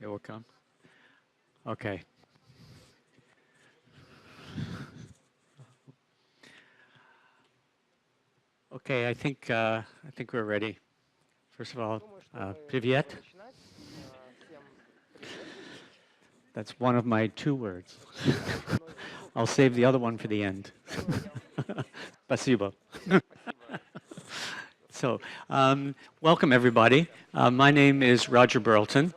It will come. Okay. Okay, I think we're ready. First of all, привет. That's one of my two words. I'll save the other one for the end. Спасибо. So, welcome everybody. My name is Roger Burlton.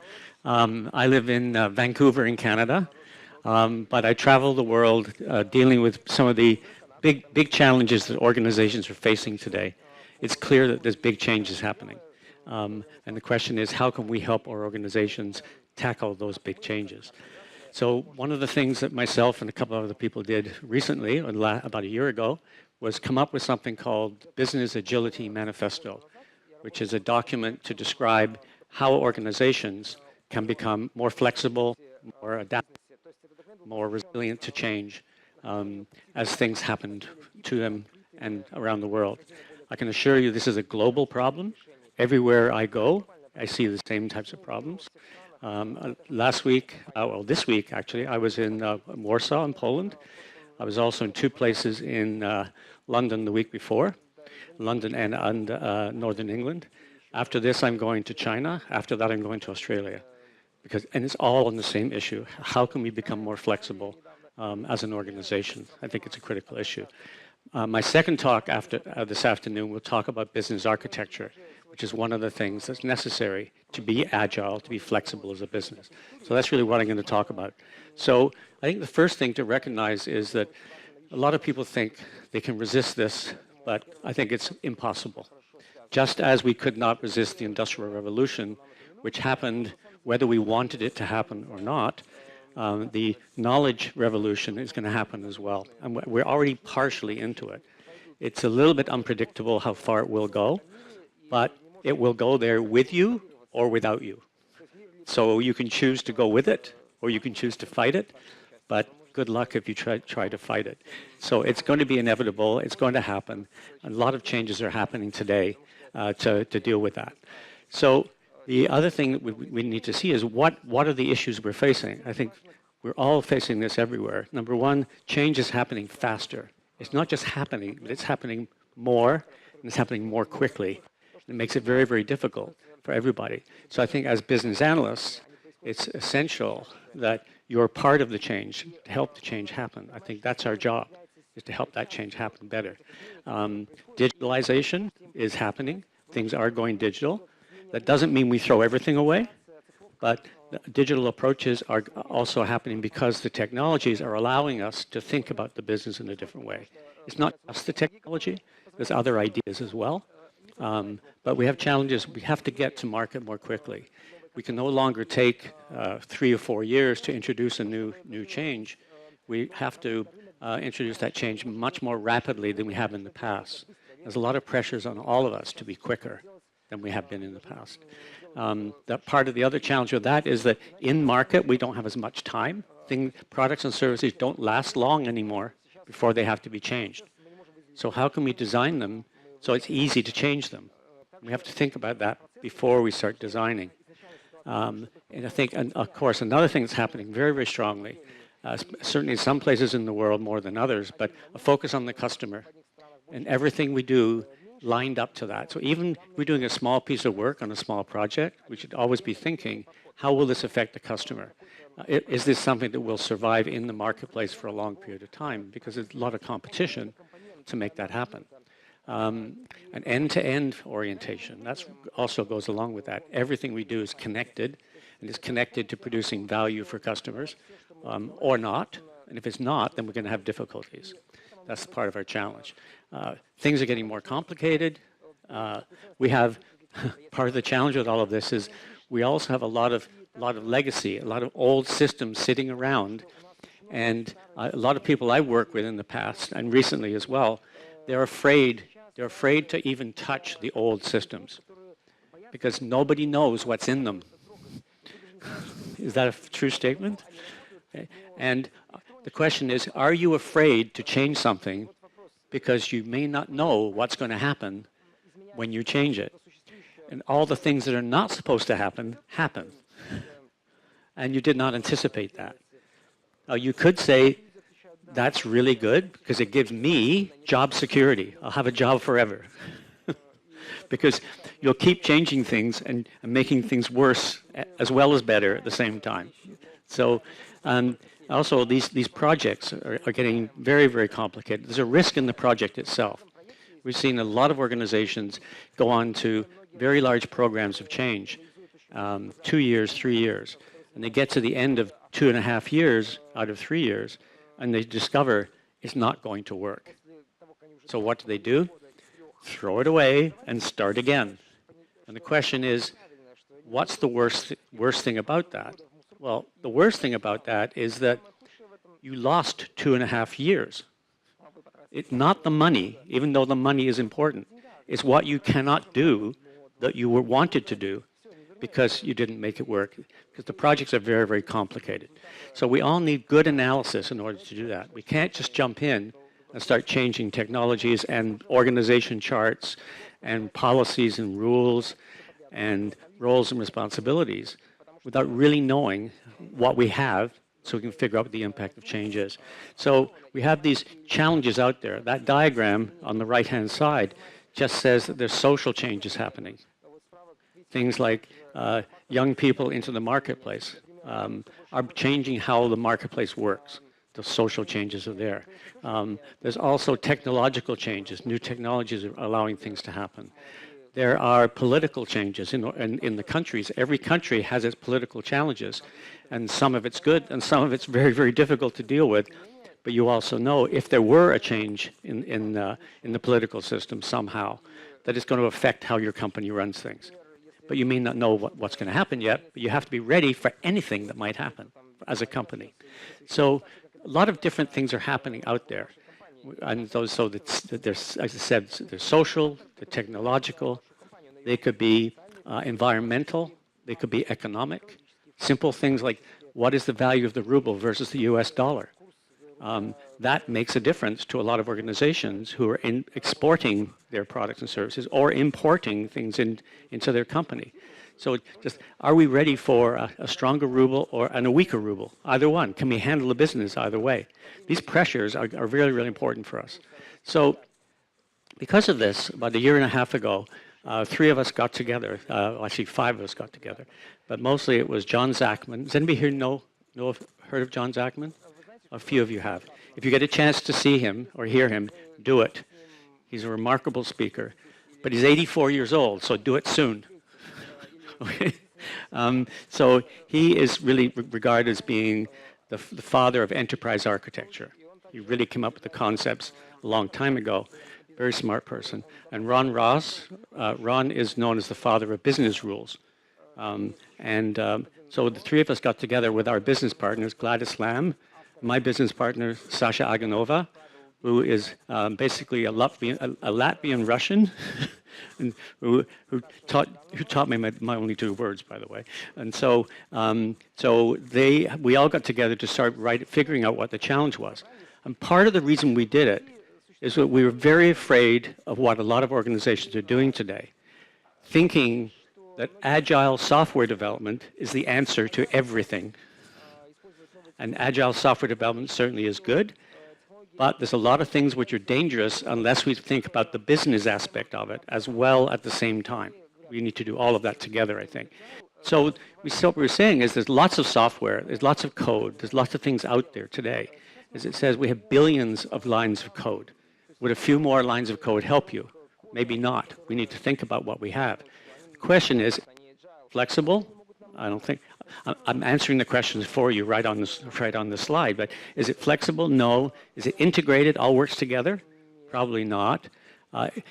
I live in Vancouver in Canada, but I travel the world dealing with some of the big challenges that organizations are facing today. It's clear that there's big changes happening. And the question is, how can we help our organizations tackle those big changes? So one of the things that myself and a couple of other people did recently, about a year ago, was come up with something called Business Agility Manifesto, which is a document to describe how organizations can become more flexible, more adaptive, more resilient to change as things happen to them and around the world. I can assure you this is a global problem. Everywhere I go, I see the same types of problems. This week actually, I was in Warsaw in Poland. I was also in two places in London the week before, London and Northern England. After this, I'm going to China. After that, I'm going to Australia. And it's all on the same issue. How can we become more flexible as an organization? I think it's a critical issue. My second talk this afternoon will talk about business architecture, which is one of the things that's necessary to be agile, to be flexible as a business. So that's really what I'm going to talk about. So I think the first thing to recognize is that a lot of people think they can resist this, but I think it's impossible. Just as we could not resist the Industrial Revolution, which happened whether we wanted it to happen or not, the knowledge revolution is going to happen as well. And we're already partially into it. It's a little bit unpredictable how far it will go, but it will go there with you or without you. So you can choose to go with it or you can choose to fight it, but good luck if you try to fight it. So it's going to be inevitable. It's going to happen. A lot of changes are happening today to deal with that. So the other thing that we need to see is what are the issues we're facing? I think we're all facing this everywhere. Number one, change is happening faster. It's not just happening, but it's happening more, and it's happening more quickly. It makes it very, very difficult for everybody. So I think as business analysts, it's essential that you're part of the change to help the change happen. I think that's our job, is to help that change happen better. Digitalization is happening. Things are going digital. That doesn't mean we throw everything away, but digital approaches are also happening because the technologies are allowing us to think about the business in a different way. It's not just the technology, there's other ideas as well. But we have challenges. We have to get to market more quickly. We can no longer take 3 or 4 years to introduce a new change. We have to introduce that change much more rapidly than we have in the past. There's a lot of pressures on all of us to be quicker than we have been in the past. That part of the other challenge with that is that in market, we don't have as much time. Products and services don't last long anymore before they have to be changed. So how can we design them so it's easy to change them? We have to think about that before we start designing. And I think, and of course, another thing that's happening very, very strongly, certainly in some places in the world more than others, but a focus on the customer. And everything we do lined up to that. So even if we're doing a small piece of work on a small project, we should always be thinking, how will this affect the customer? Is this something that will survive in the marketplace for a long period of time? Because there's a lot of competition to make that happen. An end-to-end orientation, that also goes along with that. Everything we do is connected, and is connected to producing value for customers, or not. And if it's not, then we're going to have difficulties. That's part of our challenge. Things are getting more complicated. We have part of the challenge with all of this is we also have a lot of legacy, a lot of old systems sitting around, and a lot of people I work with in the past and recently as well, they're afraid to even touch the old systems because nobody knows what's in them. Is that a true statement? Okay. And the question is, are you afraid to change something because you may not know what's going to happen when you change it? And all the things that are not supposed to happen, happen. and you did not anticipate that. You could say, that's really good because it gives me job security. I'll have a job forever. Because you'll keep changing things and making things worse as well as better at the same time. So also these projects are getting very, very complicated. There's a risk in the project itself. We've seen a lot of organizations go on to very large programs of change, 2 years, 3 years, and they get to the end of 2.5 years out of 3 years, and they discover it's not going to work. So what do? Throw it away and start again. And the question is, what's the worst thing about that? Well, the worst thing about that is that you lost 2.5 years. It's not the money, even though the money is important. It's what you cannot do that you were wanted to do because you didn't make it work, because the projects are very, very complicated. So we all need good analysis in order to do that. We can't just jump in and start changing technologies and organization charts and policies and rules and roles and responsibilities without really knowing what we have so we can figure out what the impact of change is. So we have these challenges out there. That diagram on the right-hand side just says that there's social changes happening. Things like young people into the marketplace are changing how the marketplace works. The social changes are there. There's also technological changes. New technologies are allowing things to happen. There are political changes in the countries. Every country has its political challenges, and some of it's good, and some of it's very, very difficult to deal with. But you also know if there were a change in the political system somehow, that it's going to affect how your company runs things. But you may not know what's going to happen yet, but you have to be ready for anything that might happen as a company. So a lot of different things are happening out there. And there's, as I said, they're social, they're technological, they could be environmental, they could be economic. Simple things like, what is the value of the ruble versus the US dollar? That makes a difference to a lot of organizations who are exporting their products and services or importing things into their company. So just, are we ready for a stronger ruble and a weaker ruble? Either one. Can we handle the business either way? These pressures are really, really important for us. So because of this, about 1.5 years ago, 3 of us got together. Actually, 5 of us got together. But mostly it was John Zachman. Does anybody here heard of John Zachman? A few of you have. If you get a chance to see him or hear him, do it. He's a remarkable speaker. But he's 84 years old, so do it soon. Okay. So he is really regarded as being the father of enterprise architecture. He really came up with the concepts a long time ago. Very smart person. And Ron Ross, Ron is known as the father of business rules. So the 3 of us got together with our business partners, Gladys Lam, my business partner, Sasha Aganova, who is basically a Latvian Russian, and who taught me my only 2 words, by the way. And so we all got together to start figuring out what the challenge was. And part of the reason we did it is that we were very afraid of what a lot of organizations are doing today, thinking that agile software development is the answer to everything. And agile software development certainly is good, but there's a lot of things which are dangerous unless we think about the business aspect of it as well at the same time. We need to do all of that together, I think. So what we're saying is there's lots of software, there's lots of code, there's lots of things out there today. As it says, we have billions of lines of code. Would a few more lines of code help you? Maybe not. We need to think about what we have. The question is, flexible? I don't think. I'm answering the questions for you right on the slide, but is it flexible? No. Is it integrated, all works together? Probably not.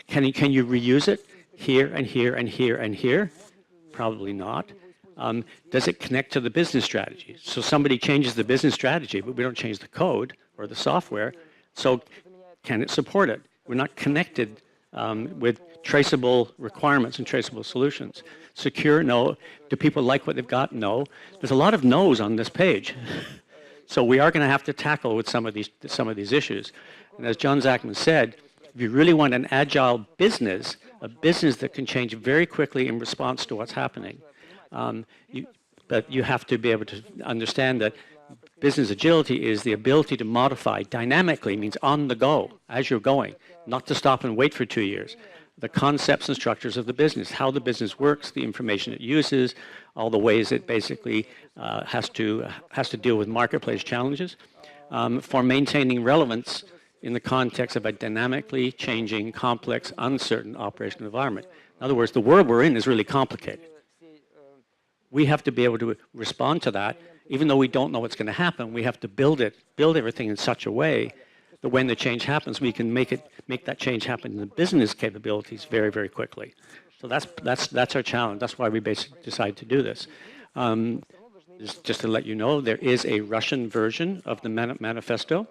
Can you reuse it here and here and here and here? Probably not. Does it connect to the business strategy? So somebody changes the business strategy, but we don't change the code or the software, so can it support it? We're not connected with traceable requirements and traceable solutions. Secure? No. Do people like what they've got? No. There's a lot of no's on this page. So we are going to have to tackle with some of these issues. And as John Zachman said, if you really want an agile business, a business that can change very quickly in response to what's happening, But you have to be able to understand that business agility is the ability to modify dynamically, means on the go, as you're going, not to stop and wait for 2 years. The concepts and structures of the business, how the business works, the information it uses, all the ways it basically has to deal with marketplace challenges, for maintaining relevance in the context of a dynamically changing, complex, uncertain operational environment. In other words, the world we're in is really complicated. We have to be able to respond to that. Even though we don't know what's going to happen, we have to build everything in such a way that when the change happens, we can make that change happen in the business capabilities very, very quickly. So that's our challenge. That's why we basically decided to do this. Just to let you know, there is a Russian version of the manifesto.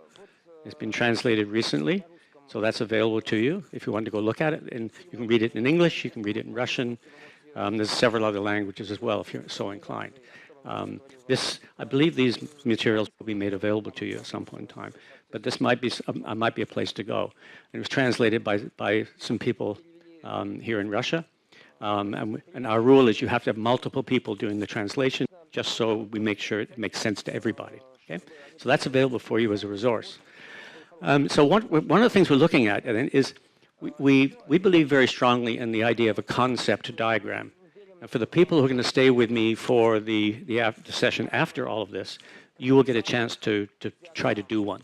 It's been translated recently, so that's available to you if you want to go look at it. And you can read it in English, you can read it in Russian. There's several other languages as well if you're so inclined. I believe these materials will be made available to you at some point in time, but this might be a place to go. And it was translated by some people here in Russia, and our rule is you have to have multiple people doing the translation, just so we make sure it makes sense to everybody. Okay, so that's available for you as a resource. So one of the things we're looking at is we believe very strongly in the idea of a concept diagram. And for the people who are going to stay with me for the session after all of this, you will get a chance to try to do one.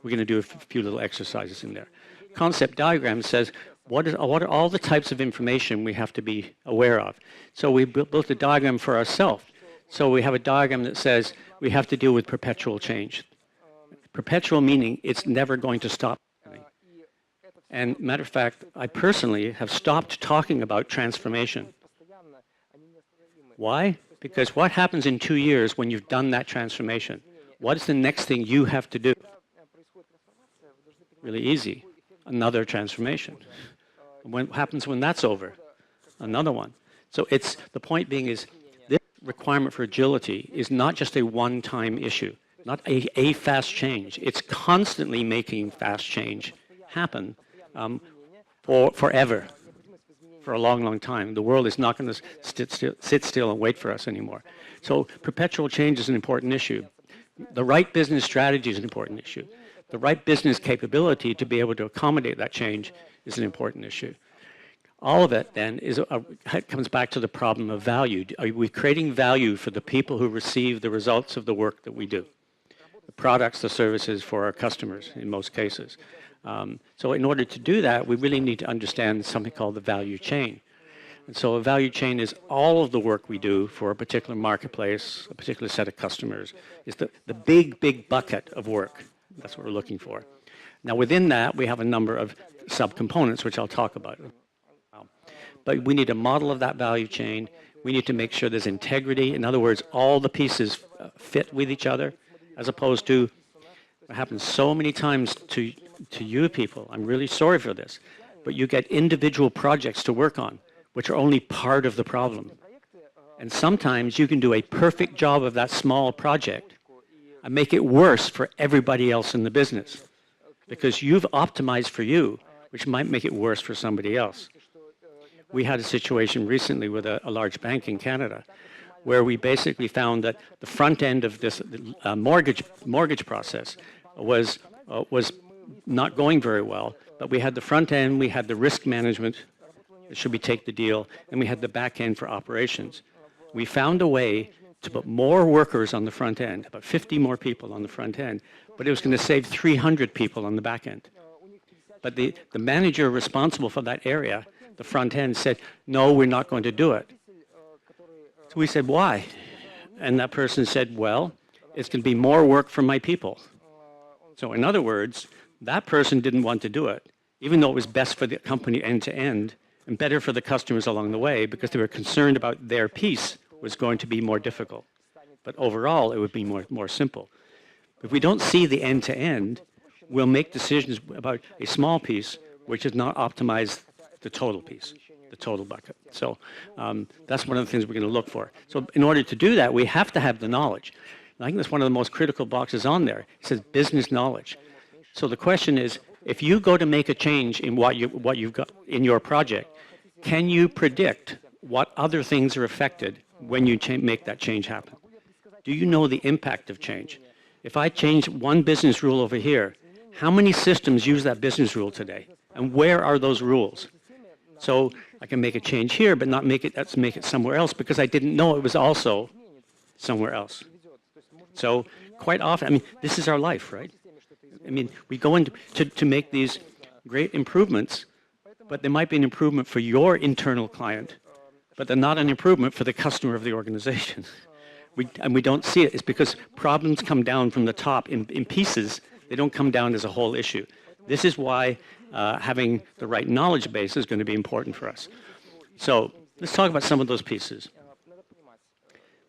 We're going to do a few little exercises in there. Concept diagram says, what are all the types of information we have to be aware of? So we built a diagram for ourselves. So we have a diagram that says we have to deal with perpetual change. Perpetual meaning it's never going to stop happening. And matter of fact, I personally have stopped talking about transformation. Why? Because what happens in 2 years when you've done that transformation? What is the next thing you have to do? Really easy. Another transformation. What happens when that's over? Another one. So the point being is this requirement for agility is not just a one-time issue, not a fast change. It's constantly making fast change happen forever. For a long, long time. The world is not going to sit still and wait for us anymore. So perpetual change is an important issue. The right business strategy is an important issue. The right business capability to be able to accommodate that change is an important issue. All of it then comes back to the problem of value. Are we creating value for the people who receive the results of the work that we do? The products, the services for our customers in most cases. So in order to do that, we really need to understand something called the value chain. And so a value chain is all of the work we do for a particular marketplace, a particular set of customers. It's the big, big bucket of work. That's what we're looking for. Now within that, we have a number of subcomponents, which I'll talk about. But we need a model of that value chain. We need to make sure there's integrity. In other words, all the pieces fit with each other, as opposed to what happens so many times to you people. I'm really sorry for this, but you get individual projects to work on, which are only part of the problem. And sometimes you can do a perfect job of that small project and make it worse for everybody else in the business because you've optimized for you, which might make it worse for somebody else. We had a situation recently with a large bank in Canada where we basically found that the front end of this mortgage process was not going very well, but we had the front end, we had the risk management, should we take the deal, and we had the back end for operations. We found a way to put more workers on the front end, about 50 more people on the front end, but it was going to save 300 people on the back end. But the manager responsible for that area, the front end, said, no, we're not going to do it. So we said, why? And that person said, well, it's going to be more work for my people. So in other words, that person didn't want to do it, even though it was best for the company end to end and better for the customers along the way because they were concerned about their piece was going to be more difficult. But overall, it would be more simple. If we don't see the end to end, we'll make decisions about a small piece which is not optimized the total piece, the total bucket. So that's one of the things we're going to look for. So in order to do that, we have to have the knowledge. I think that's one of the most critical boxes on there. It says business knowledge. So the question is, if you go to make a change in what you've got in your project, can you predict what other things are affected when you make that change happen? Do you know the impact of change? If I change one business rule over here, how many systems use that business rule today? And where are those rules? So I can make a change here, but not make it somewhere else because I didn't know it was also somewhere else. So quite often, I mean, this is our life, right? I mean, we go into to make these great improvements, but there might be an improvement for your internal client, but they're not an improvement for the customer of the organization. And we don't see it. It's because problems come down from the top in pieces. They don't come down as a whole issue. This is why having the right knowledge base is going to be important for us. So let's talk about some of those pieces.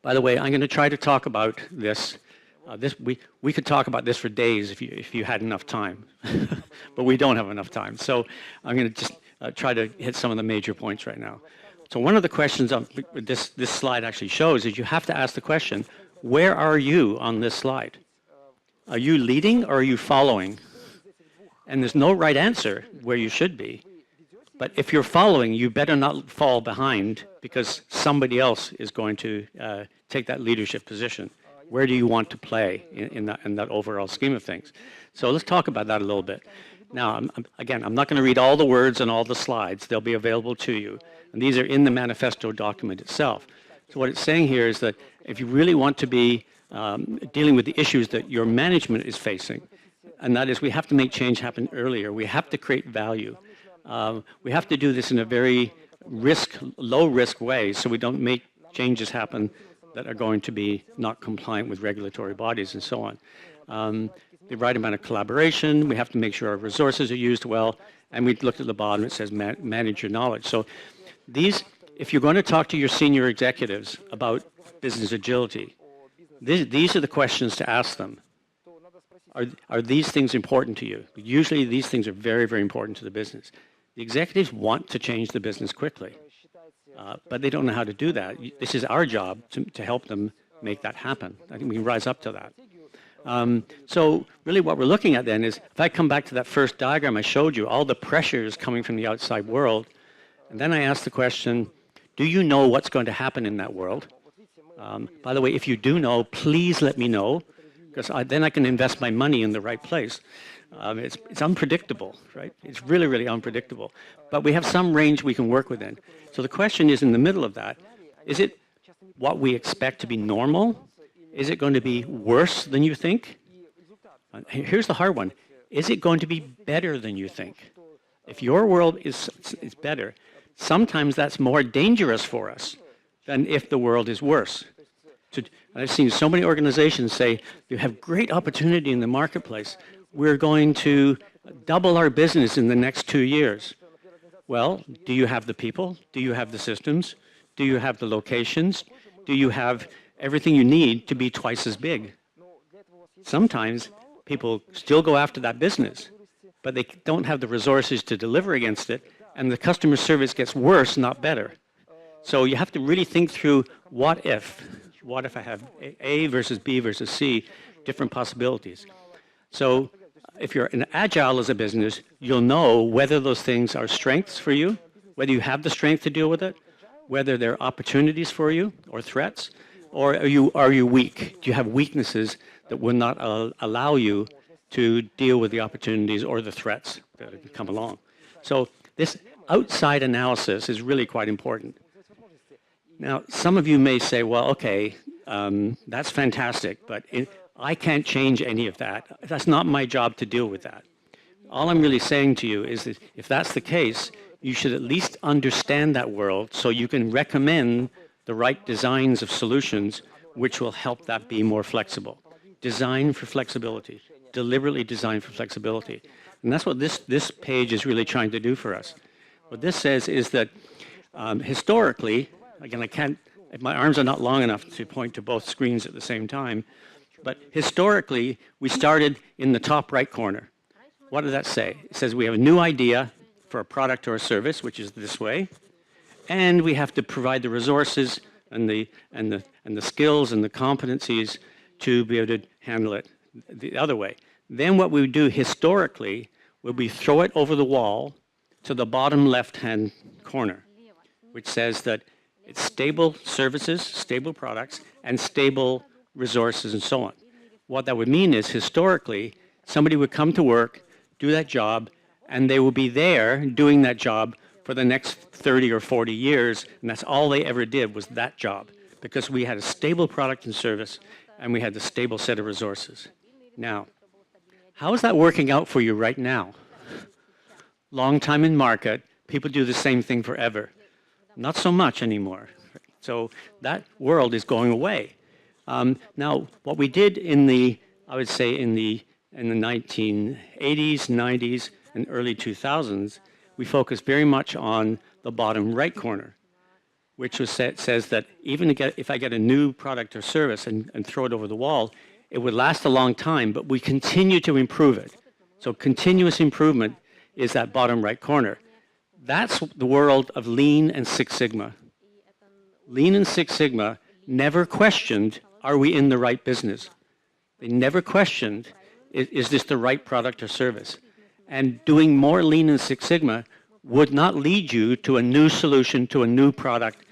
By the way, I'm going to try to talk about this. We could talk about this for days if you had enough time, but we don't have enough time. So I'm going to just try to hit some of the major points right now. So one of the questions this slide actually shows is you have to ask the question, where are you on this slide? Are you leading or are you following? And there's no right answer where you should be. But if you're following, you better not fall behind because somebody else is going to take that leadership position. Where do you want to play in that overall scheme of things? So let's talk about that a little bit. Now, again, I'm not going to read all the words on all the slides. They'll be available to you. And these are in the manifesto document itself. So what it's saying here is that if you really want to be dealing with the issues that your management is facing, and that is we have to make change happen earlier. We have to create value. We have to do this in a very low-risk way so we don't make changes happen that are going to be not compliant with regulatory bodies and so on. The right amount of collaboration, we have to make sure our resources are used well, and we looked at the bottom, it says manage your knowledge. So if you're going to talk to your senior executives about business agility, these are the questions to ask them. Are these things important to you? Usually these things are very, very important to the business. The executives want to change the business quickly, but they don't know how to do that. This is our job to help them make that happen. I think we can rise up to that. So really what we're looking at then is, if I come back to that first diagram I showed you, all the pressures coming from the outside world, and then I ask the question, do you know what's going to happen in that world? By the way, if you do know, please let me know, because then I can invest my money in the right place. It's unpredictable, right? It's really, really unpredictable. But we have some range we can work within. So the question is in the middle of that, is it what we expect to be normal? Is it going to be worse than you think? Here's the hard one. Is it going to be better than you think? If your world is better, sometimes that's more dangerous for us than if the world is worse. I've seen so many organizations say, you have great opportunity in the marketplace. We're going to double our business in the next 2 years. Well, do you have the people? Do you have the systems? Do you have the locations? Do you have everything you need to be twice as big? Sometimes people still go after that business, but they don't have the resources to deliver against it, and the customer service gets worse, not better. So you have to really think through what if I have A versus B versus C, different possibilities. So if you're agile as a business, you'll know whether those things are strengths for you, whether you have the strength to deal with it, whether they're opportunities for you or threats, or are you weak? Do you have weaknesses that will not allow you to deal with the opportunities or the threats that come along? So this outside analysis is really quite important. Now, some of you may say, well, okay, that's fantastic, but I can't change any of that. That's not my job to deal with that. All I'm really saying to you is that if that's the case, you should at least understand that world so you can recommend the right designs of solutions which will help that be more flexible. Design for flexibility, deliberately design for flexibility. And that's what this page is really trying to do for us. What this says is that historically, again, my arms are not long enough to point to both screens at the same time, but historically, we started in the top right corner. What does that say? It says we have a new idea for a product or a service, which is this way, and we have to provide the resources and the skills and the competencies to be able to handle it the other way. Then what we would do historically would be throw it over the wall to the bottom left-hand corner, which says that It's stable services, stable products, and stable resources and so on. What that would mean is, historically, somebody would come to work, do that job, and they will be there doing that job for the next 30 or 40 years, and that's all they ever did was that job, because we had a stable product and service, and we had a stable set of resources. Now, how is that working out for you right now? Long time in market, people do the same thing forever. Not so much anymore. So that world is going away. Now, what we did in the, I would say in the 1980s, 90s, and early 2000s, we focused very much on the bottom right corner, which says that even if I get a new product or service and throw it over the wall, it would last a long time, but we continue to improve it. So continuous improvement is that bottom right corner. That's the world of Lean and Six Sigma. Lean and Six Sigma never questioned, are we in the right business? They never questioned, is this the right product or service? And doing more Lean and Six Sigma would not lead you to a new solution, to a new product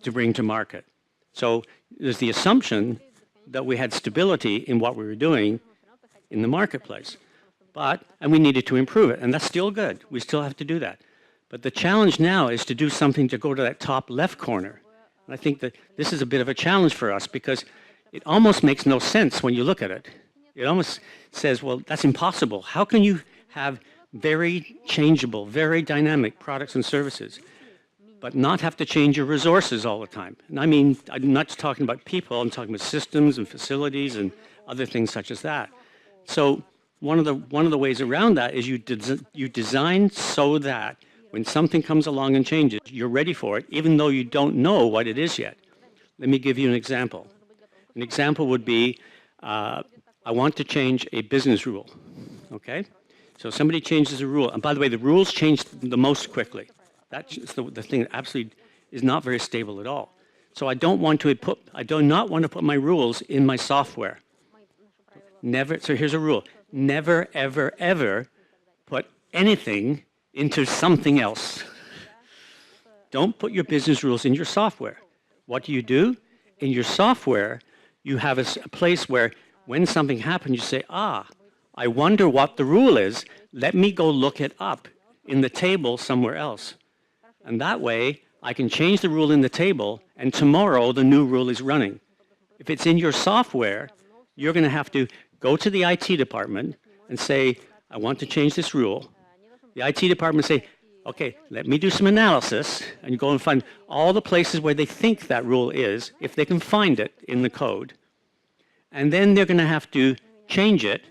to bring to market. So there's the assumption that we had stability in what we were doing in the marketplace. And we needed to improve it, and that's still good. We still have to do that. But the challenge now is to do something to go to that top left corner. And I think that this is a bit of a challenge for us because it almost makes no sense when you look at it. It almost says, well, that's impossible. How can you have very changeable, very dynamic products and services, but not have to change your resources all the time? And I mean, I'm not just talking about people, I'm talking about systems and facilities and other things such as that. So one of the ways around that is you design so that when something comes along and changes, you're ready for it, even though you don't know what it is yet. Let me give you an example. An example would be, I want to change a business rule, okay? So somebody changes a rule, and by the way, the rules change the most quickly. That's the thing that absolutely is not very stable at all. So I do not want to put my rules in my software. Never, so here's a rule. Never, ever, ever put anything into something else. Don't put your business rules in your software. What do? In your software, you have a place where when something happens, you say, I wonder what the rule is. Let me go look it up in the table somewhere else. And that way, I can change the rule in the table, and tomorrow the new rule is running. If it's in your software, you're going to have to go to the IT department and say, I want to change this rule. The IT department say, okay, let me do some analysis, and you go and find all the places where they think that rule is, if they can find it in the code. And then they're going to have to change it,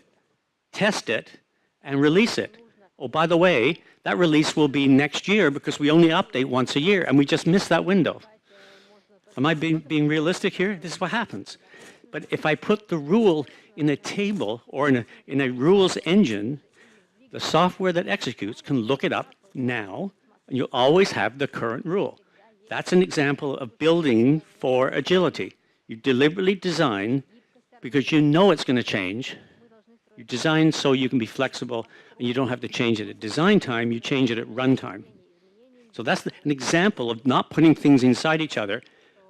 test it, and release it. Oh, by the way, that release will be next year because we only update once a year, and we just missed that window. Am I being realistic here? This is what happens. But if I put the rule in a table or in a rules engine, the software that executes can look it up now, and you'll always have the current rule. That's an example of building for agility. You deliberately design because you know it's going to change. You design so you can be flexible and you don't have to change it at design time, you change it at runtime. So that's an example of not putting things inside each other,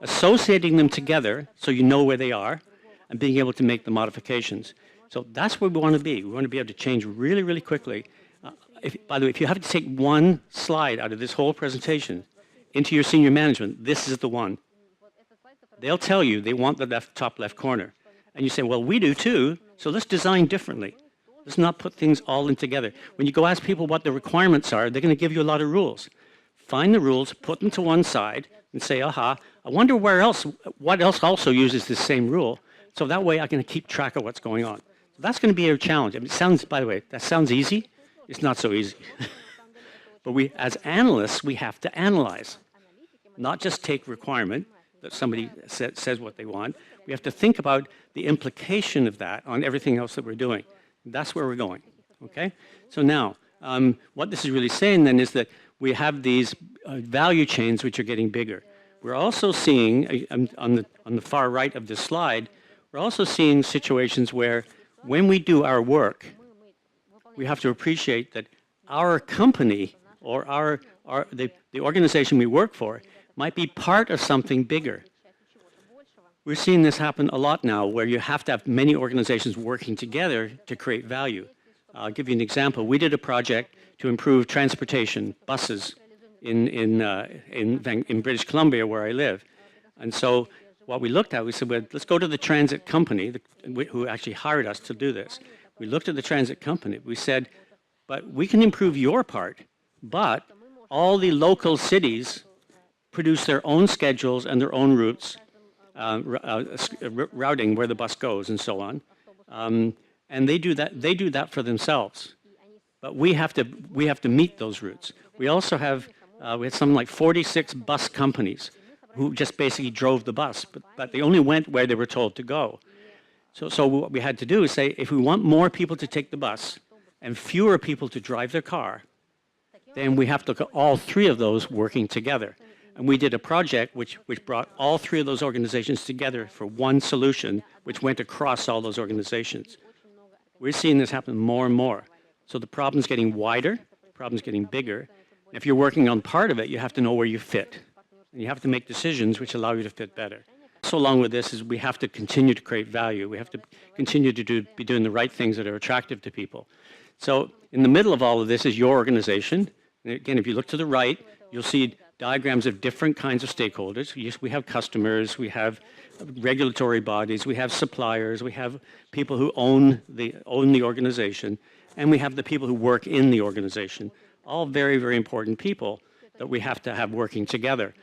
associating them together so you know where they are, and being able to make the modifications. So that's where we want to be. We want to be able to change really, really quickly. By the way, if you have to take one slide out of this whole presentation into your senior management, this is the one. They'll tell you they want the top left corner. And you say, well, we do too, so let's design differently. Let's not put things all in together. When you go ask people what the requirements are, they're going to give you a lot of rules. Find the rules, put them to one side, and say, I wonder what else also uses this same rule, so that way I can keep track of what's going on. So that's going to be a challenge. I mean, it sounds, by the way, that sounds easy. It's not so easy. But as analysts, we have to analyze, not just take requirement that somebody says what they want. We have to think about the implication of that on everything else that we're doing. That's where we're going, okay? So now, what this is really saying then is that we have these value chains which are getting bigger. We're also seeing, on the far right of this slide, we're also seeing situations where when we do our work, we have to appreciate that our company or the organization we work for might be part of something bigger. We're seeing this happen a lot now, where you have to have many organizations working together to create value. I'll give you an example. We did a project to improve transportation, buses, in British Columbia, where I live. And so what we looked at, we said, well, let's go to the transit company who actually hired us to do this. We looked at the transit company. We said, but we can improve your part, but all the local cities produce their own schedules and their own routes, routing where the bus goes and so on. And they do that for themselves. But we have to meet those routes. We also have we had something like 46 bus companies who just basically drove the bus, but they only went where they were told to go. So what we had to do is say, if we want more people to take the bus and fewer people to drive their car, then we have to look at all three of those working together. And we did a project which brought all three of those organizations together for one solution, which went across all those organizations. We're seeing this happen more and more. So the problem's getting wider, the problem's getting bigger. If you're working on part of it, you have to know where you fit. And you have to make decisions which allow you to fit better. So along with this is we have to continue to create value. We have to continue to be doing the right things that are attractive to people. So in the middle of all of this is your organization. And again, if you look to the right, you'll see diagrams of different kinds of stakeholders. Yes, we have customers, we have regulatory bodies, we have suppliers, we have people who own the organization, and we have the people who work in the organization. All very, very important people that we have to have working together.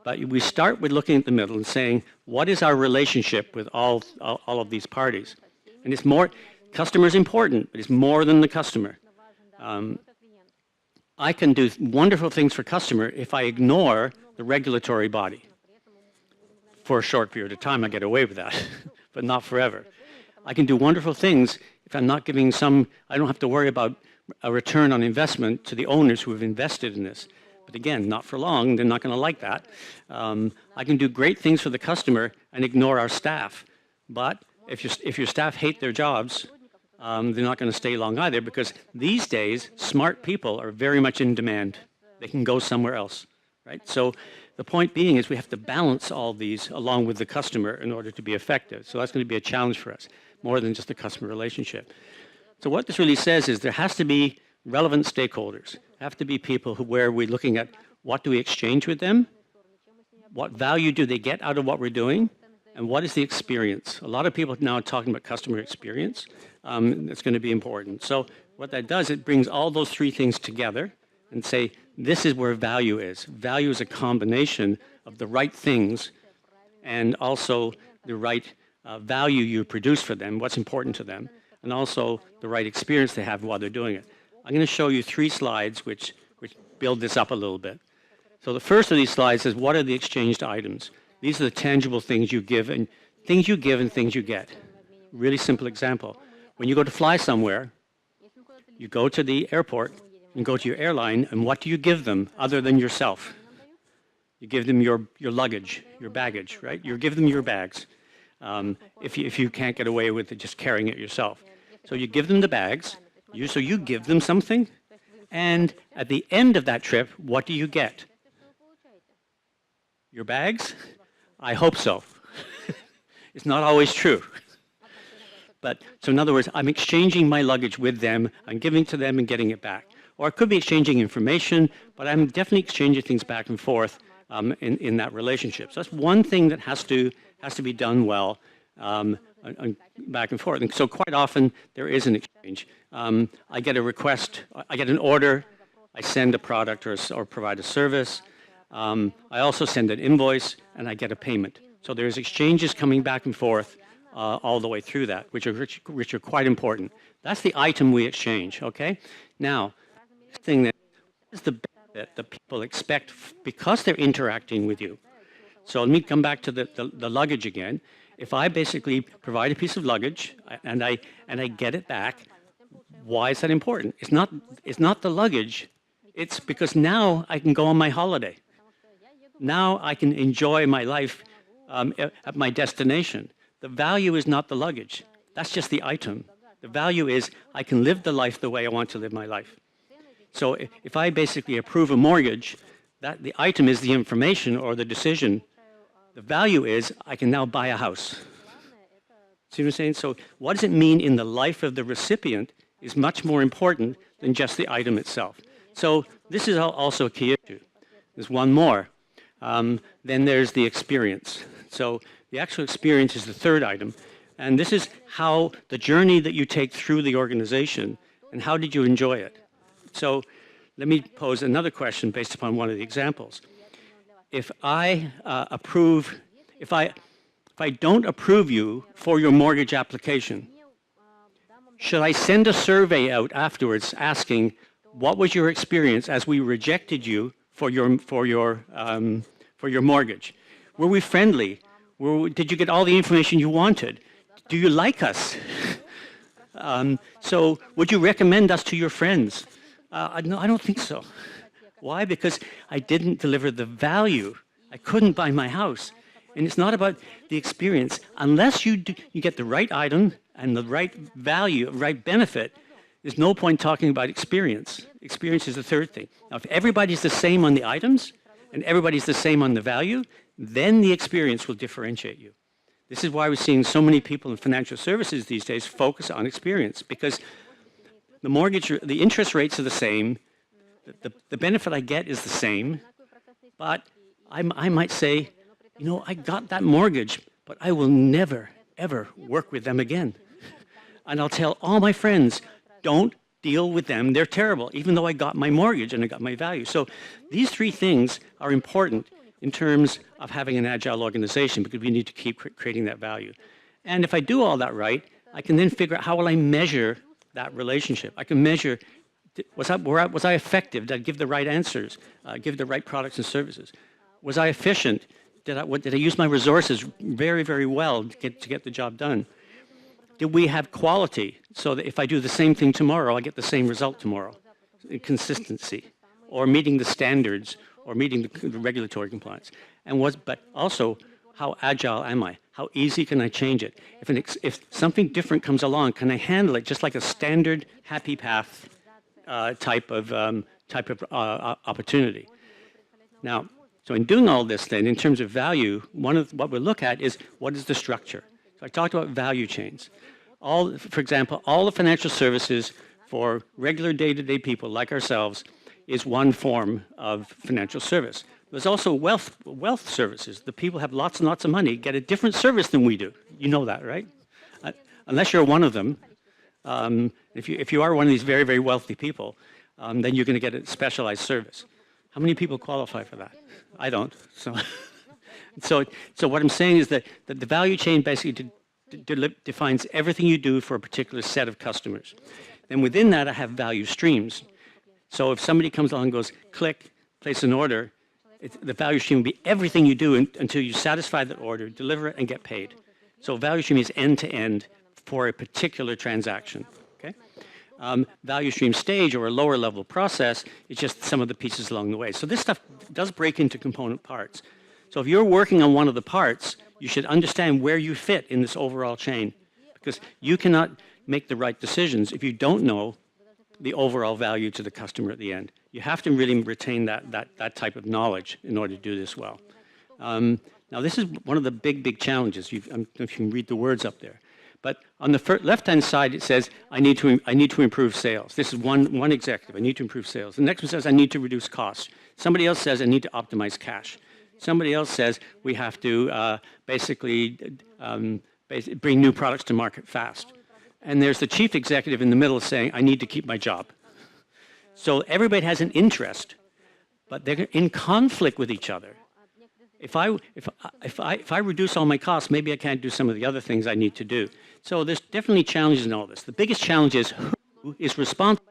But we start with looking at the middle and saying, what is our relationship with all of these parties? And it's more, customer is important, but it's more than the customer. I can do wonderful things for customer if I ignore the regulatory body. For a short period of time, I get away with that, but not forever. I can do wonderful things if I'm not giving I don't have to worry about a return on investment to the owners who have invested in this. But again, not for long, they're not going to like that. I can do great things for the customer and ignore our staff. But if your staff hate their jobs, they're not going to stay long either, because these days, smart people are very much in demand. They can go somewhere else, right? So the point being is we have to balance all these along with the customer in order to be effective. So that's going to be a challenge for us, more than just a customer relationship. So what this really says is there has to be relevant stakeholders. There have to be people where we're looking at what do we exchange with them, what value do they get out of what we're doing, and what is the experience. A lot of people now are talking about customer experience. That's going to be important. So what that does, it brings all those three things together and say, this is where value is. Value is a combination of the right things and also the right value you produce for them, what's important to them, and also the right experience they have while they're doing it. I'm going to show you 3 slides which build this up a little bit. So the first of these slides is, what are the exchanged items? These are the tangible things you give and things you get. Really simple example. When you go to fly somewhere, you go to the airport and go to your airline, and what do you give them other than yourself? You give them your luggage, your baggage, right? You give them your bags if you can't get away with just carrying it yourself. So you give them the bags, so you give them something, and at the end of that trip, what do you get? Your bags? I hope so. It's not always true. But, so in other words, I'm exchanging my luggage with them, I'm giving to them and getting it back. Or I could be exchanging information, but I'm definitely exchanging things back and forth in that relationship. So that's one thing that has to be done well back and forth. And so quite often there is an exchange. I get a request, I get an order, I send a product or provide a service. I also send an invoice and I get a payment. So there's exchanges coming back and forth all the way through that, which are quite important. That's the item we exchange, okay? Now, the thing that is the benefit that people expect because they're interacting with you. So let me come back to the luggage again. If I basically provide a piece of luggage and I get it back, why is that important? It's not the luggage. It's because now I can go on my holiday. Now I can enjoy my life at my destination. The value is not the luggage. That's just the item. The value is I can live the life the way I want to live my life. So if I basically approve a mortgage, That the item is the information or the decision. The value is I can now buy a house. See what I'm saying? So what does it mean in the life of the recipient is much more important than just the item itself. So this is also a key issue. There's one more. Then there's the experience. So the actual experience is the third item. And this is how the journey that you take through the organization and how did you enjoy it. So let me pose another question based upon one of the examples. If I if I don't approve you for your mortgage application, should I send a survey out afterwards asking what was your experience as we rejected you for your mortgage? Were we friendly? Did you get all the information you wanted? Do you like us? So would you recommend us to your friends? No, I don't think so. Why? Because I didn't deliver the value. I couldn't buy my house. And it's not about the experience. Unless you get the right item and the right value, right benefit, there's no point talking about experience. Experience is the third thing. Now, if everybody's the same on the items and everybody's the same on the value, then the experience will differentiate you. This is why we're seeing so many people in financial services these days focus on experience, because the interest rates are the same, the benefit I get is the same, but I might say, you know, I got that mortgage, but I will never, ever work with them again. And I'll tell all my friends, don't deal with them, they're terrible, even though I got my mortgage and I got my value. So these three things are important in terms of having an agile organization, because we need to keep creating that value. And if I do all that right, I can then figure out how will I measure that relationship. I can measure, was I effective? Did I give the right answers? Give the right products and services? Was I efficient? Did I use my resources very, very well to get the job done? Did we have quality so that if I do the same thing tomorrow, I get the same result tomorrow? Consistency, or meeting the standards, or meeting the regulatory compliance. But also, how agile am I? How easy can I change it? If something different comes along, can I handle it just like a standard happy path type of opportunity? Now, so in doing all this then, in terms of value, what we'll look at is what is the structure. So I talked about value chains. For example, all the financial services for regular day-to-day people like ourselves is one form of financial service. There's also wealth services. The people have lots and lots of money, get a different service than we do. You know that, right? Unless you're one of them. If you are one of these very, very wealthy people, then you're going to get a specialized service. How many people qualify for that? I don't. So what I'm saying is that the value chain basically defines everything you do for a particular set of customers. Then within that, I have value streams. So if somebody comes along and goes, click, place an order, the value stream will be everything you do until you satisfy that order, deliver it, and get paid. So value stream is end-to-end for a particular transaction. Okay? Value stream stage, or a lower level process, is just some of the pieces along the way. So this stuff does break into component parts. So if you're working on one of the parts, you should understand where you fit in this overall chain, because you cannot make the right decisions if you don't know the overall value to the customer at the end. You have to really retain that type of knowledge in order to do this well. Now, this is one of the big challenges. I don't know if you can read the words up there. But on the left-hand side, it says, I need to improve sales. This is one executive. I need to improve sales. The next one says, I need to reduce costs. Somebody else says, I need to optimize cash. Somebody else says, we have to basically bring new products to market fast. And there's the chief executive in the middle saying, I need to keep my job. So everybody has an interest, but they're in conflict with each other. If I reduce all my costs, maybe I can't do some of the other things I need to do. So there's definitely challenges in all this. The biggest challenge is who is responsible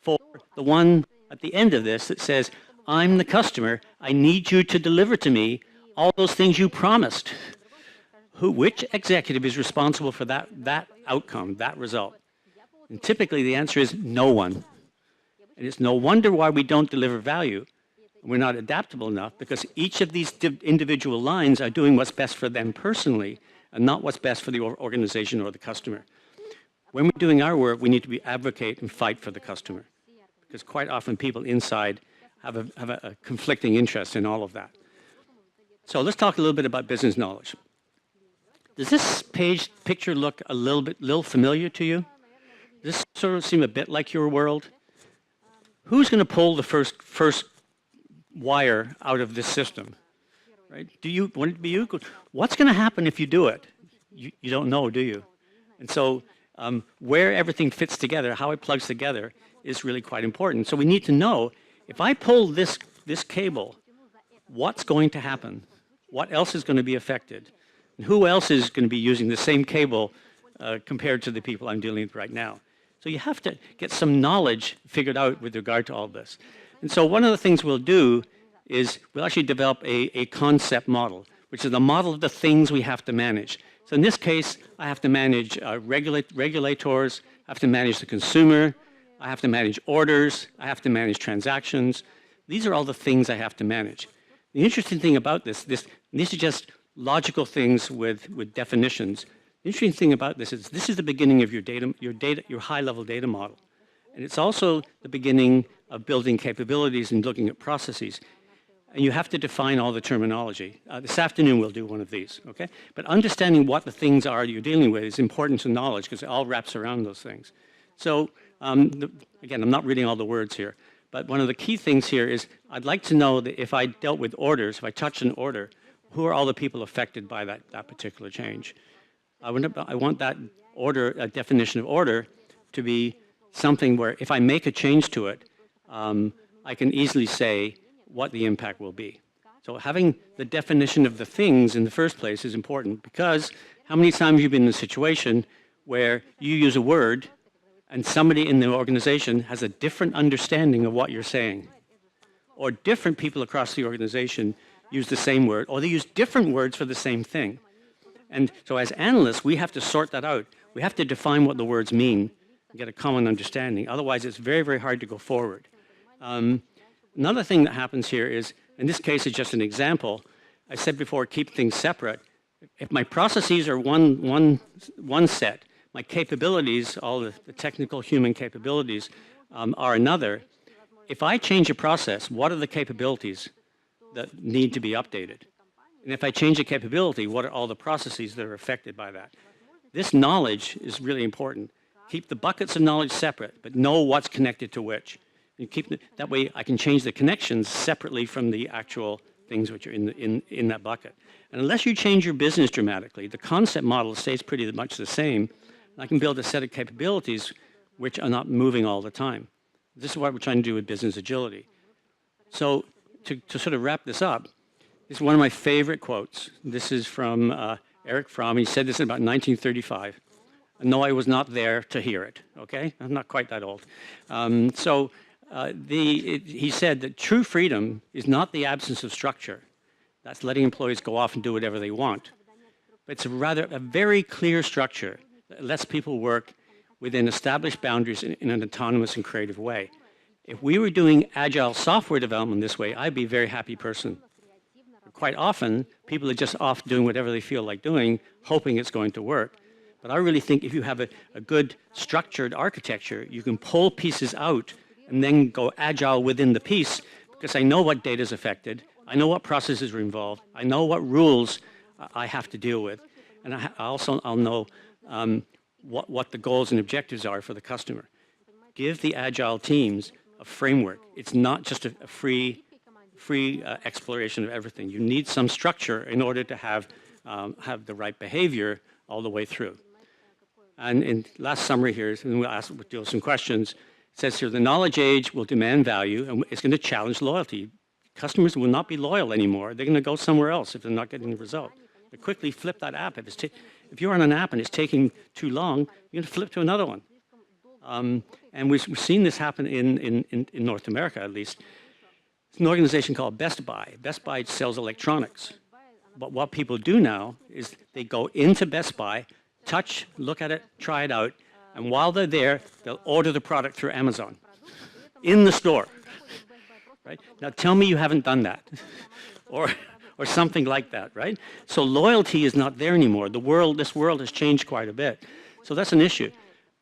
for the one at the end of this that says, I'm the customer, I need you to deliver to me all those things you promised. Which executive is responsible for that outcome, that result? And typically the answer is no one. And it's no wonder why we don't deliver value. We're not adaptable enough, because each of these individual lines are doing what's best for them personally and not what's best for the organization or the customer. When we're doing our work, we need to advocate and fight for the customer, because quite often people inside have a conflicting interest in all of that. So let's talk a little bit about business knowledge. Does this picture look a little familiar to you? Does this sort of seem a bit like your world? Who's going to pull the first wire out of this system? Right? Want it to be you? What's going to happen if you do it? You don't know, do you? And so where everything fits together, how it plugs together, is really quite important. So we need to know, if I pull this cable, what's going to happen? What else is going to be affected? And who else is going to be using the same cable compared to the people I'm dealing with right now? So you have to get some knowledge figured out with regard to all this. And so one of the things we'll do is we'll actually develop a concept model, which is the model of the things we have to manage. So in this case, I have to manage regulators, I have to manage the consumer, I have to manage orders, I have to manage transactions. These are all the things I have to manage. The interesting thing about these are just logical things with definitions. The interesting thing about this is the beginning of your high-level data model. And it's also the beginning of building capabilities and looking at processes. And you have to define all the terminology. This afternoon we'll do one of these, okay? But understanding what the things are you're dealing with is important to knowledge because it all wraps around those things. So, again, I'm not reading all the words here, but one of the key things here is I'd like to know that if I dealt with orders, if I touched an order, who are all the people affected by that particular change? I want that order, a definition of order, to be something where if I make a change to it, I can easily say what the impact will be. So having the definition of the things in the first place is important, because how many times have you been in a situation where you use a word and somebody in the organization has a different understanding of what you're saying? Or different people across the organization use the same word, or they use different words for the same thing. And so as analysts, we have to sort that out. We have to define what the words mean and get a common understanding. Otherwise, it's very, very hard to go forward. Another thing that happens here is, in this case, it's just an example. I said before, keep things separate. If my processes are one set, my capabilities, all the technical human capabilities, are another. If I change a process, what are the capabilities that need to be updated? And if I change a capability, what are all the processes that are affected by that? This knowledge is really important. Keep the buckets of knowledge separate, but know what's connected to which. And that way I can change the connections separately from the actual things which are in that bucket. And unless you change your business dramatically, the concept model stays pretty much the same. I can build a set of capabilities which are not moving all the time. This is what we're trying to do with business agility. So to sort of wrap this up, this is one of my favorite quotes. This is from Erich Fromm. He said this in about 1935. No, I was not there to hear it, okay? I'm not quite that old. He said that true freedom is not the absence of structure. That's letting employees go off and do whatever they want. But it's rather a very clear structure that lets people work within established boundaries in an autonomous and creative way. If we were doing agile software development this way, I'd be a very happy person. Quite often, people are just off doing whatever they feel like doing, hoping it's going to work. But I really think if you have a good structured architecture, you can pull pieces out and then go agile within the piece, because I know what data is affected, I know what processes are involved, I know what rules I have to deal with, and I'll know what the goals and objectives are for the customer. Give the agile teams a framework. It's not just a free exploration of everything. You need some structure in order to have the right behavior all the way through. And in last summary here, and we'll deal with some questions. It says here, the knowledge age will demand value, and it's going to challenge loyalty. Customers will not be loyal anymore. They're going to go somewhere else if they're not getting the result. They quickly flip that app. If you're on an app and it's taking too long, you're going to flip to another one. And we've seen this happen in North America, at least. It's an organization called Best Buy. Best Buy sells electronics. But what people do now is they go into Best Buy, touch, look at it, try it out, and while they're there, they'll order the product through Amazon in the store. Right? Now tell me you haven't done that, or something like that, right? So loyalty is not there anymore. This world has changed quite a bit. So that's an issue.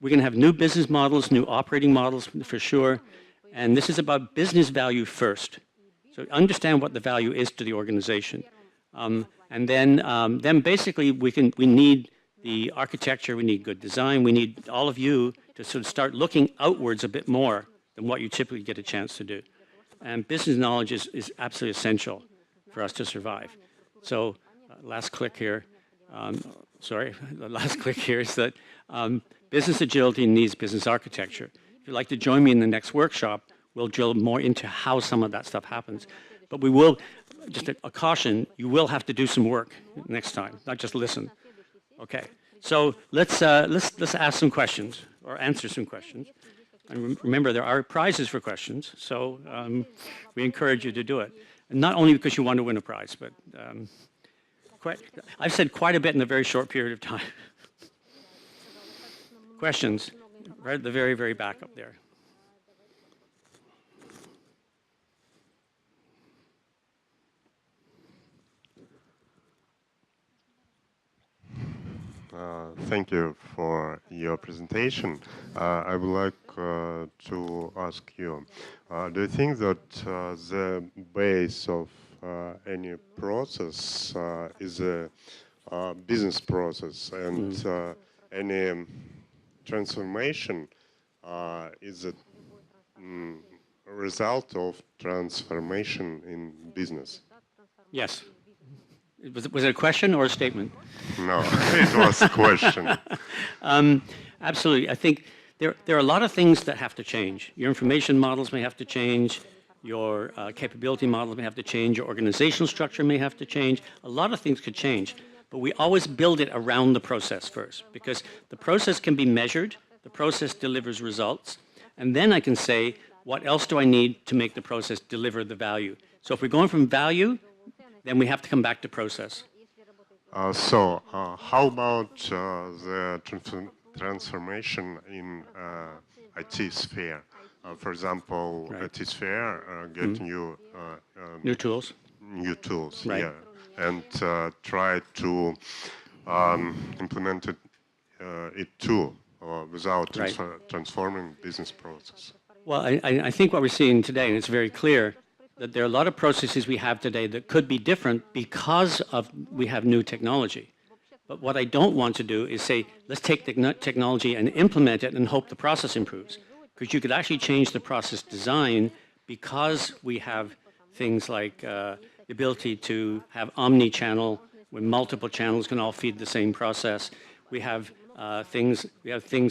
We're going to have new business models, new operating models for sure. And this is about business value first. So understand what the value is to the organization. And then basically we need the architecture, we need good design, we need all of you to sort of start looking outwards a bit more than what you typically get a chance to do. And business knowledge is absolutely essential for us to survive. So last click here, sorry, the last click here is that business agility needs business architecture. If you'd like to join me in the next workshop, we'll drill more into how some of that stuff happens. But we will, just a caution, you will have to do some work next time, not just listen. Okay, so let's ask some questions or answer some questions. And remember, there are prizes for questions, so we encourage you to do it. And not only because you want to win a prize, but I've said quite a bit in a very short period of time. Questions, right at the very, very back up there. Thank you for your presentation. I would like to ask you, do you think that the base of any process is a business process, and any transformation is a result of transformation in business? Yes. Was it a question or a statement? No, it was a question. Absolutely. I think there are a lot of things that have to change. Your information models may have to change. Your capability models may have to change. Your organizational structure may have to change. A lot of things could change. But we always build it around the process first, because the process can be measured. The process delivers results. And then I can say, what else do I need to make the process deliver the value? So if we're going from value, then we have to come back to process. How about the transformation in IT sphere? For example, right. IT sphere get new tools. New tools, right. Yeah, and try to implement it too, without right. transforming business process. Well, I think what we're seeing today, and it's very clear, that there are a lot of processes we have today that could be different because we have new technology. But what I don't want to do is say, let's take the technology and implement it and hope the process improves. Because you could actually change the process design because we have things like the ability to have omni-channel, where multiple channels can all feed the same process. We have things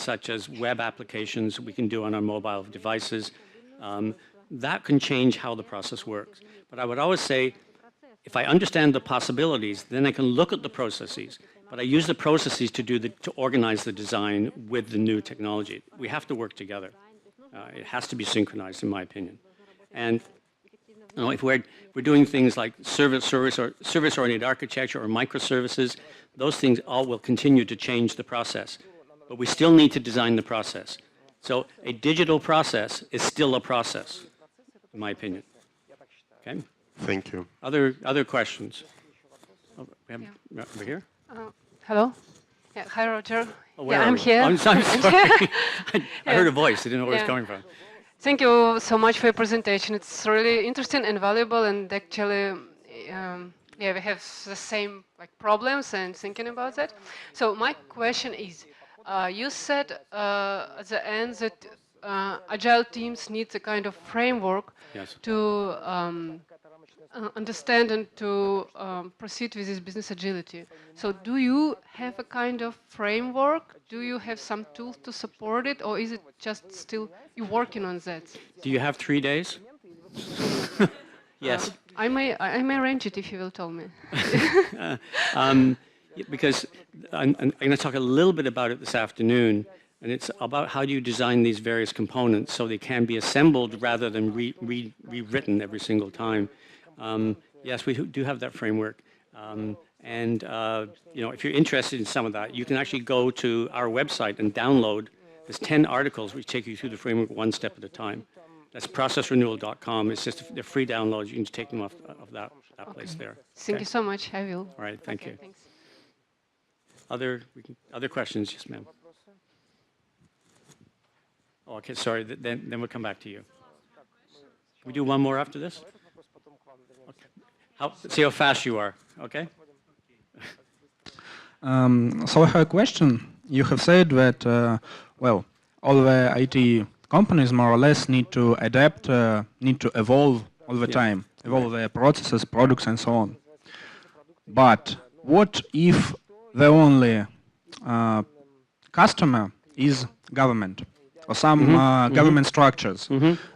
such as web applications we can do on our mobile devices. That can change how the process works. But I would always say, if I understand the possibilities, then I can look at the processes. But I use the processes to organize the design with the new technology. We have to work together. It has to be synchronized, in my opinion. And if we're doing things like service-oriented architecture or microservices, those things all will continue to change the process. But we still need to design the process. So a digital process is still a process, in my opinion. Okay? Thank you. Other questions? Oh, we have, over here? Hello? Yeah, hi, Roger. Oh, yeah, I'm here. I'm sorry. I heard a voice. I didn't know where it was coming from. Thank you so much for your presentation. It's really interesting and valuable, and actually, yeah, we have the same problems and thinking about that. So my question is, you said at the end that agile teams need a kind of framework yes. to understand and to proceed with this business agility. So do you have a kind of framework? Do you have some tools to support it, or is it just still you working on that? Do you have 3 days? Yes. I may arrange it if you will tell me. Because I'm going to talk a little bit about it this afternoon, and it's about how do you design these various components so they can be assembled rather than rewritten every single time. Yes, we do have that framework. If you're interested in some of that, you can actually go to our website and download. There's 10 articles which take you through the framework one step at a time. That's processrenewal.com. It's just they're free downloads. You can just take them off of that place there. Thank you so much. I will. All right. Thank you. Thanks. Other questions? Yes, ma'am. Oh, okay. Sorry. Then we'll come back to you. we do one more after this? Okay. See how fast you are, okay? So I have a question. You have said that, well, all the IT companies more or less need to adapt, need to evolve all the time, evolve their processes, products, and so on. But what if the only customer is government or some government structures?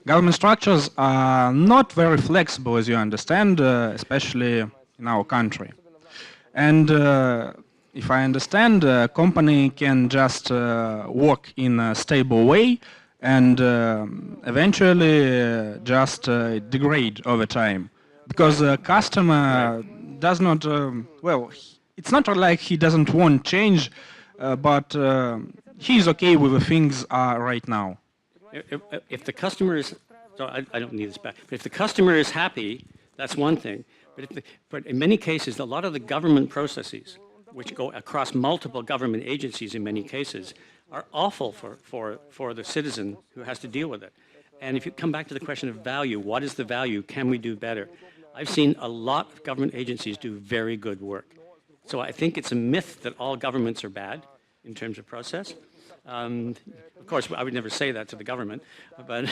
Government structures are not very flexible, as you understand, especially in our country. And if I understand, a company can just work in a stable way and eventually just degrade over time. Because a customer does not, well, it's not like he doesn't want change, but he's okay with the things right now. If the customer is, so I don't need this back, but if the customer is happy, that's one thing. But in many cases, a lot of the government processes, which go across multiple government agencies in many cases, are awful for the citizen who has to deal with it. And if you come back to the question of value, what is the value? Can we do better? I've seen a lot of government agencies do very good work. So I think it's a myth that all governments are bad in terms of process. Of course, I would never say that to the government, but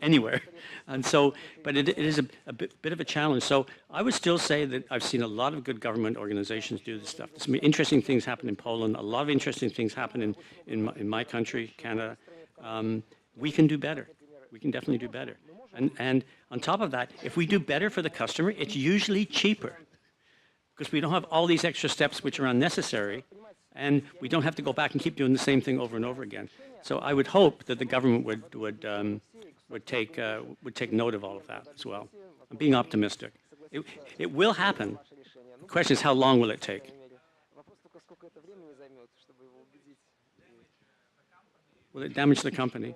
anywhere. And so, but it is a bit of a challenge. So I would still say that I've seen a lot of good government organizations do this stuff. Some interesting things happen in Poland. A lot of interesting things happen in my country, Canada. We can do better. We can definitely do better. And on top of that, if we do better for the customer, it's usually cheaper because we don't have all these extra steps which are unnecessary. And we don't have to go back and keep doing the same thing over and over again. So I would hope that the government would take note of all of that as well. I'm being optimistic. It will happen. The question is, how long will it take? Will it damage the company?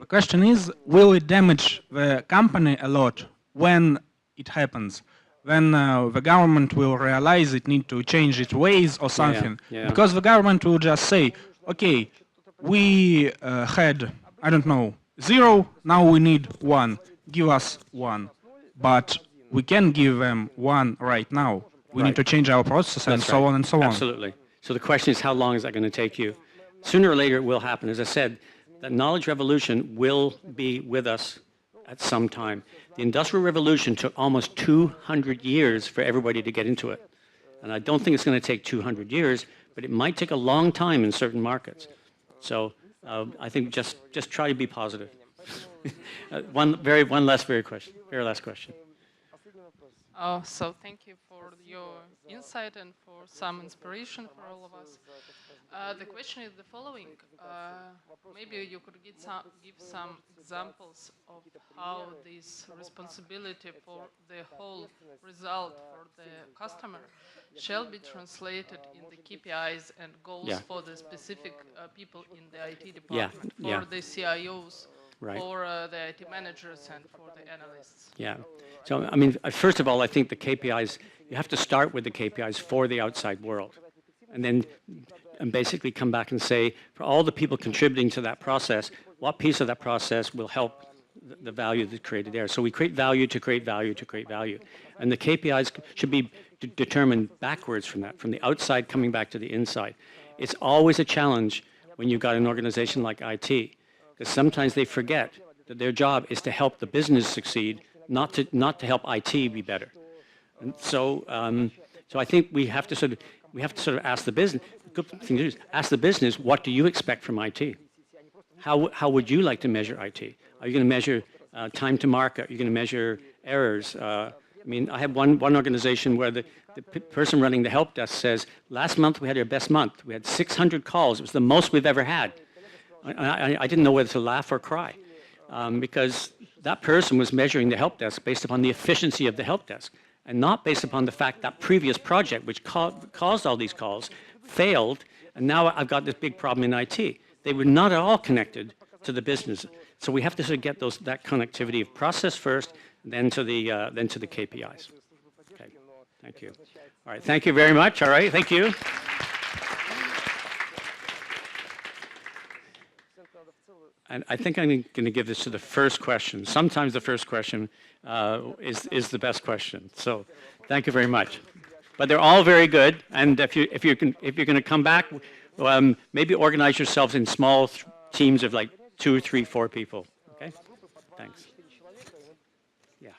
The question is, will it damage the company a lot when it happens? When the government will realize it needs to change its ways or something. Because the government will just say, okay, we had, I don't know, 0, now we need 1, give us 1. But we can give them 1 right now. We need to change our process and so on and so on. Absolutely. So the question is, how long is that going to take you? Sooner or later it will happen. As I said, that knowledge revolution will be with us at some time. The Industrial Revolution took almost 200 years for everybody to get into it. And I don't think it's going to take 200 years, but it might take a long time in certain markets. So I think just try to be positive. One last question. So thank you for your insight and for some inspiration for all of us. The question is the following. Maybe you could give some examples of how this responsibility for the whole result for the customer shall be translated in the KPIs and goals for the specific people in the IT department, for the CIOs, for the IT managers and for the analysts. Yeah. So, I mean, first of all, I think the KPIs, you have to start with the KPIs for the outside world. And then basically come back and say, for all the people contributing to that process, what piece of that process will help the value that's created there? So we create value to create value to create value. And the KPIs should be determined backwards from that, from the outside coming back to the inside. It's always a challenge when you've got an organization like IT, because sometimes they forget that their job is to help the business succeed, not to help IT be better. And so, so I think we have to sort of ask the business. The good thing to do is ask the business, what do you expect from IT? How would you like to measure IT? Are you going to measure time to market? Are you going to measure errors? I mean, I have one organization where the person running the help desk says, last month we had our best month. We had 600 calls. It was the most we've ever had. I didn't know whether to laugh or cry because that person was measuring the help desk based upon the efficiency of the help desk and not based upon the fact that previous project, which caused all these calls, failed, and now I've got this big problem in IT. They were not at all connected to the business. So we have to sort of get that connectivity of process first, then to the KPIs. Okay, thank you. All right, thank you very much. All right, thank you. And I think I'm going to give this to the first question. Sometimes the first question is the best question. So thank you very much. But they're all very good. And if you're going to come back, maybe organize yourselves in small teams of like 2, 3, 4 people. Okay? Thanks. Yeah.